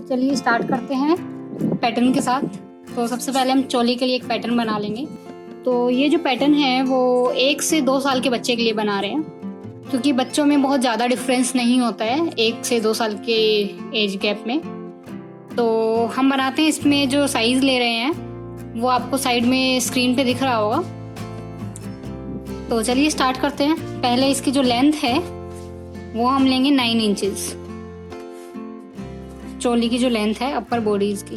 चलिए स्टार्ट करते हैं पैटर्न के साथ। तो सबसे पहले हम चोली के लिए एक पैटर्न बना लेंगे। तो ये जो पैटर्न है वो 1 से 2 साल के बच्चे के लिए बना रहे हैं, क्योंकि बच्चों में बहुत ज़्यादा डिफरेंस नहीं होता है 1 से 2 साल के एज गैप में। तो हम बनाते हैं, इसमें जो साइज़ ले रहे हैं वो आपको साइड में स्क्रीन पे दिख रहा होगा। तो चलिए स्टार्ट करते हैं। पहले इसकी जो लेंथ है वो हम लेंगे 9 इंचेस। चोली की जो लेंथ है अपर बॉडीज की,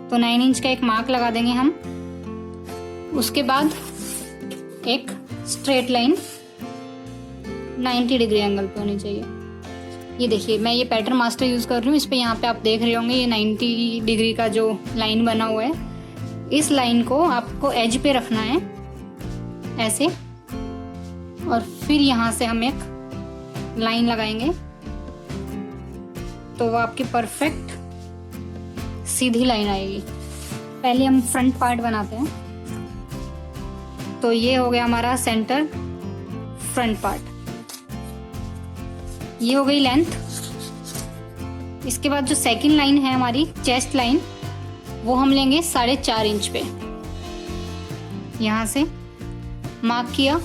तो 9 इंच का एक मार्क लगा देंगे हम। उसके बाद एक स्ट्रेट लाइन 90 डिग्री एंगल पे होनी चाहिए। ये देखिए, मैं ये पैटर्न मास्टर यूज़ कर रही हूँ। इस पे यहाँ पे आप देख रहे होंगे ये 90 डिग्री का जो लाइन बना हुआ है, इस लाइन को आपको एज पे रखना है ऐसे, और फिर यहाँ से हम एक लाइन लगाएंगे तो वो आपकी परफेक्ट सीधी लाइन आएगी। पहले हम फ्रंट पार्ट बनाते हैं। तो ये हो गया हमारा सेंटर फ्रंट पार्ट, ये हो गई लेंथ। इसके बाद जो सेकंड लाइन है हमारी चेस्ट लाइन, वो हम लेंगे 4.5 इंच पे। यहाँ से मार्क किया,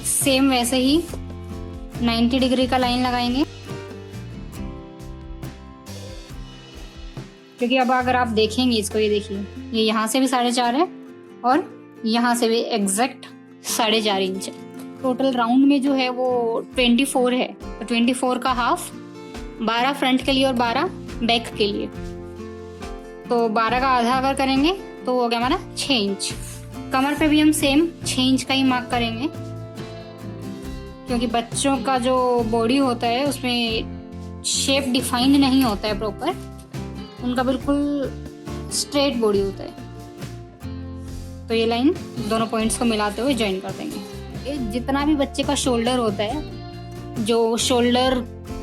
सेम वैसे ही 90 डिग्री का लाइन लगाएंगे, क्योंकि अब अगर आप देखेंगे इसको, ये देखिए ये यहाँ से भी 4.5 है और यहाँ से भी एग्जैक्ट 4.5 इंच है। टोटल राउंड में जो है वो 24 है। तो 24 का हाफ, 12 फ्रंट के लिए और 12 बैक के लिए। तो 12 का आधा अगर करेंगे तो हो गया हमारा 6 इंच। कमर पे भी हम सेम 6 इंच का ही मार्क करेंगे, क्योंकि बच्चों का जो बॉडी होता है उसमें शेप डिफाइंड नहीं होता है प्रॉपर, उनका बिल्कुल स्ट्रेट बॉडी होता है। तो ये लाइन दोनों पॉइंट्स को मिलाते हुए ज्वाइन कर देंगे। जितना भी बच्चे का शोल्डर होता है, जो शोल्डर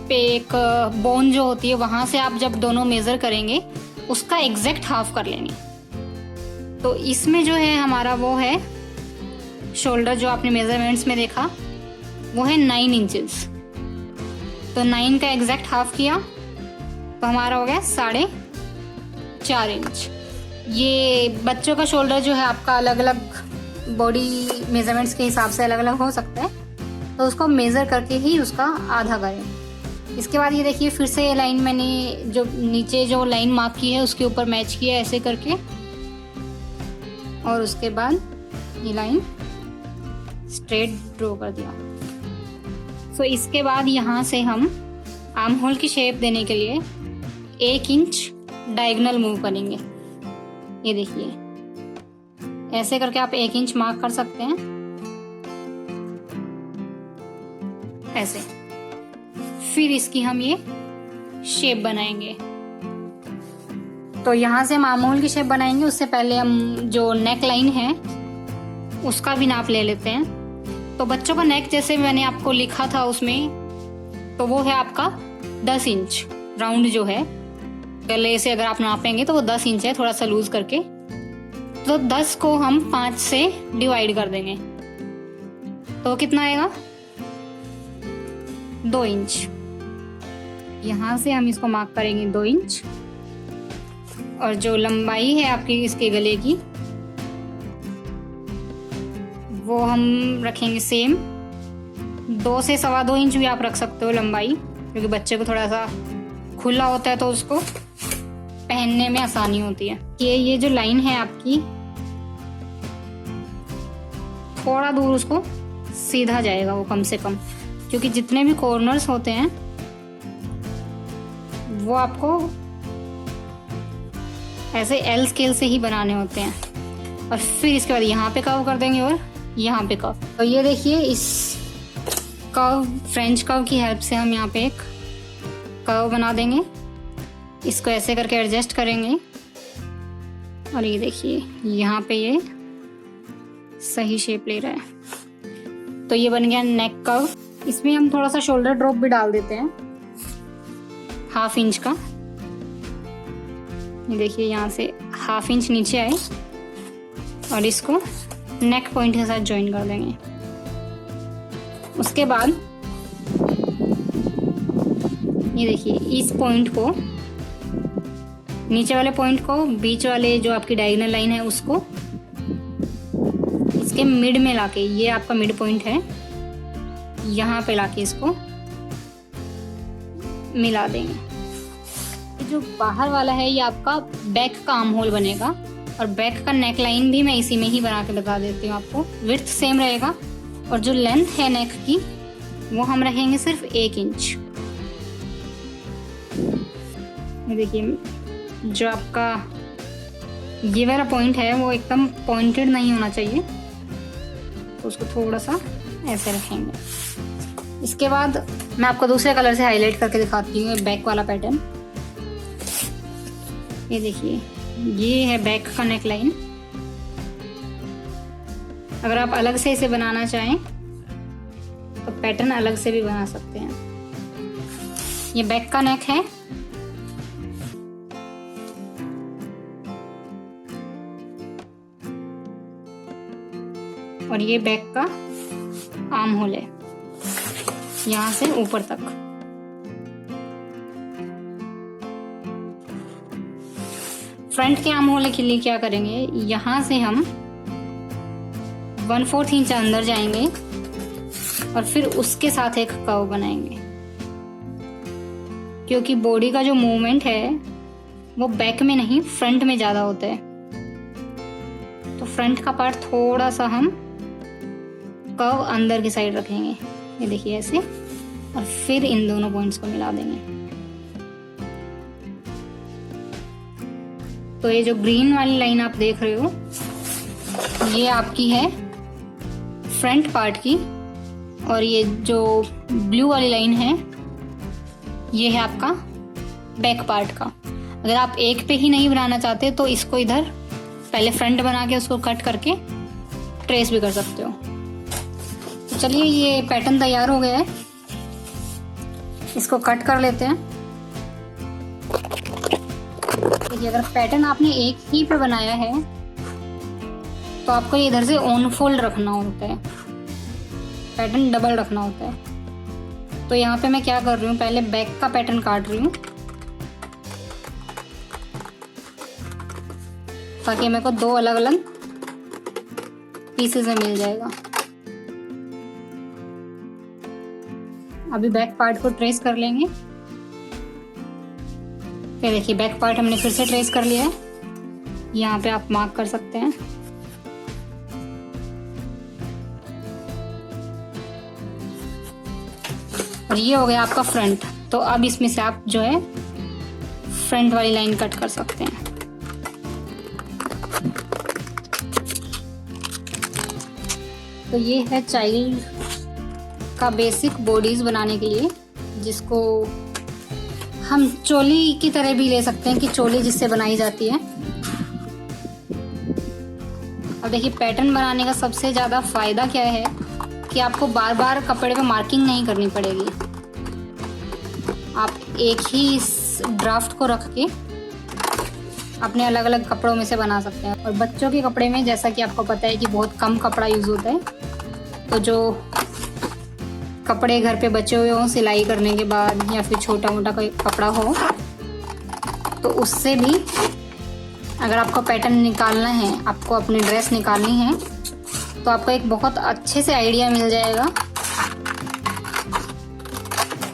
पे एक बोन जो होती है, वहाँ से आप जब दोनों मेज़र करेंगे उसका एग्जैक्ट हाफ कर लेंगे। तो इसमें जो है हमारा वो है शोल्डर, जो आपने मेजरमेंट्स में देखा वो है 9 इंचेस। तो 9 का एग्जैक्ट हाफ किया तो हमारा हो गया 4.5 इंच। ये बच्चों का शोल्डर जो है आपका अलग अलग बॉडी मेजरमेंट्स के हिसाब से अलग अलग हो सकता है, तो उसको मेज़र करके ही उसका आधा करें। इसके बाद ये देखिए, फिर से ये लाइन मैंने जो नीचे जो लाइन मार्क की है उसके ऊपर मैच किया ऐसे करके, और उसके बाद ये लाइन स्ट्रेट ड्रॉ कर दिया। सो इसके बाद यहाँ से हम आर्म होल की शेप देने के लिए 1 इंच डायगोनल मूव करेंगे। ये देखिए, ऐसे करके आप 1 इंच मार्क कर सकते हैं ऐसे। फिर इसकी हम ये शेप बनाएंगे। तो यहाँ से हम आर्म होल की शेप बनाएंगे, उससे पहले हम जो नेक लाइन है उसका भी नाप ले लेते हैं। तो बच्चों का नेक जैसे मैंने आपको लिखा था उसमें, तो वो है आपका 10 इंच राउंड जो है। गले से अगर आप नापेंगे तो वो 10 इंच है, थोड़ा सा लूज करके। तो 10 को हम 5 से डिवाइड कर देंगे तो कितना आएगा, 2 इंच। यहाँ से हम इसको मार्क करेंगे 2 इंच, और जो लंबाई है आपकी इसके गले की वो हम रखेंगे सेम। 2 से 2.25 इंच भी आप रख सकते हो लंबाई, क्योंकि बच्चे को थोड़ा सा खुला होता है तो उसको पहनने में आसानी होती है। ये जो लाइन है आपकी, थोड़ा दूर उसको सीधा जाएगा वो कम से कम, क्योंकि जितने भी कॉर्नर्स होते हैं वो आपको ऐसे एल स्केल से ही बनाने होते हैं। और फिर इसके बाद यहाँ पे कर्व कर देंगे और यहाँ पे कर्व। तो ये देखिए, इस कर्व, फ्रेंच कर्व की हेल्प से हम यहाँ पे एक कर्व बना देंगे। इसको ऐसे करके एडजस्ट करेंगे, और ये देखिए यहाँ पे ये सही शेप ले रहा है। तो ये बन गया नेक कर्व। इसमें हम थोड़ा सा शोल्डर ड्रॉप भी डाल देते हैं 1/2 इंच का। ये देखिए, यहाँ से 1/2 इंच नीचे आए और इसको नेक पॉइंट के साथ ज्वाइन कर देंगे। उसके बाद ये देखिए, इस पॉइंट को नीचे वाले पॉइंट को, बीच वाले जो आपकी डायगोनल लाइन है उसको इसके मिड में लाके, ये आपका मिड पॉइंट है, यहाँ पे लाके इसको मिला देंगे। जो बाहर वाला है ये आपका बैक का आर्म होल बनेगा और बैक का नेक लाइन भी मैं इसी में ही बना के बता देती हूँ आपको। विड्थ सेम रहेगा और जो लेंथ है नेक की वो हम रखेंगे सिर्फ 1 इंच। ये देखिए जो आपका ये वाला पॉइंट है वो एकदम पॉइंटेड नहीं होना चाहिए, तो उसको थोड़ा सा ऐसे रखेंगे। इसके बाद मैं आपको दूसरे कलर से हाईलाइट करके दिखाती हूँ बैक वाला पैटर्न। ये देखिए ये है बैक का नेक लाइन। अगर आप अलग से इसे बनाना चाहें तो पैटर्न अलग से भी बना सकते हैं। ये बैक का नेक है और ये बैक का आर्म होल है यहाँ से ऊपर तक। फ्रंट के आर्म होल के लिए क्या करेंगे, यहाँ से हम 1/4 इंच अंदर जाएंगे और फिर उसके साथ एक कर्व बनाएंगे, क्योंकि बॉडी का जो मूवमेंट है वो बैक में नहीं फ्रंट में ज्यादा होता है। तो फ्रंट का पार्ट थोड़ा सा हम कर्व अंदर की साइड रखेंगे, ये देखिए ऐसे, और फिर इन दोनों पॉइंट्स को मिला देंगे। तो ये जो ग्रीन वाली लाइन आप देख रहे हो ये आपकी है फ्रंट पार्ट की, और ये जो ब्लू वाली लाइन है ये है आपका बैक पार्ट का। अगर आप एक पे ही नहीं बनाना चाहते तो इसको इधर पहले फ्रंट बना के उसको कट करके ट्रेस भी कर सकते हो। तो चलिए ये पैटर्न तैयार हो गया है, इसको कट कर लेते हैं। देखिए अगर पैटर्न आपने एक ही पे बनाया है तो आपको इधर से ऑन फोल्ड रखना होता है, पैटर्न डबल रखना होता है। तो यहाँ पे मैं क्या कर रही हूँ, पहले बैक का पैटर्न काट रही हूँ ताकि मेरे को 2 अलग अलग पीसेस में मिल जाएगा। अभी बैक पार्ट को ट्रेस कर लेंगे। फिर देखिए बैक पार्ट हमने फिर से ट्रेस कर लिया है, यहाँ पे आप मार्क कर सकते हैं। और ये हो गया आपका फ्रंट। तो अब इसमें से आप जो है फ्रंट वाली लाइन कट कर सकते हैं। तो ये है चाइल्ड का बेसिक बॉडीज बनाने के लिए, जिसको हम चोली की तरह भी ले सकते हैं कि चोली जिससे बनाई जाती है। अब देखिए पैटर्न बनाने का सबसे ज़्यादा फायदा क्या है कि आपको बार बार कपड़े पे मार्किंग नहीं करनी पड़ेगी। आप एक ही इस ड्राफ्ट को रख के अपने अलग अलग कपड़ों में से बना सकते हैं। और बच्चों के कपड़े में जैसा कि आपको पता है कि बहुत कम कपड़ा यूज़ होता है, तो जो कपड़े घर पे बचे हुए हों सिलाई करने के बाद या फिर छोटा मोटा कोई कपड़ा हो, तो उससे भी अगर आपको पैटर्न निकालना है, आपको अपनी ड्रेस निकालनी है, तो आपको एक बहुत अच्छे से आइडिया मिल जाएगा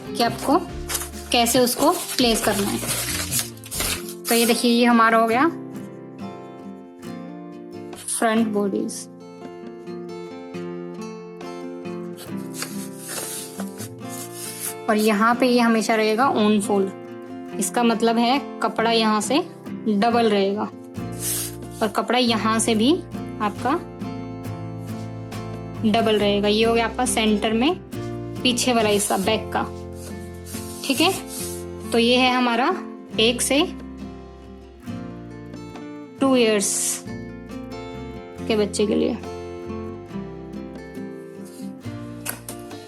कि आपको कैसे उसको प्लेस करना है। तो ये देखिए ये हमारा हो गया फ्रंट बॉडीज। और यहाँ पे ये हमेशा रहेगा ऑन फोल्ड। इसका मतलब है कपड़ा यहाँ से डबल रहेगा और कपड़ा यहाँ से भी आपका डबल रहेगा। ये हो गया आपका सेंटर में पीछे वाला हिस्सा बैक का। ठीक है, तो ये है हमारा 1 से 2 इयर्स के बच्चे के लिए।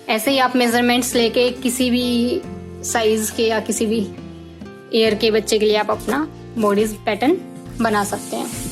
ऐसे ही आप मेजरमेंट्स लेके किसी भी साइज के या किसी भी ईयर के बच्चे के लिए आप अपना बॉडीज पैटर्न बना सकते हैं।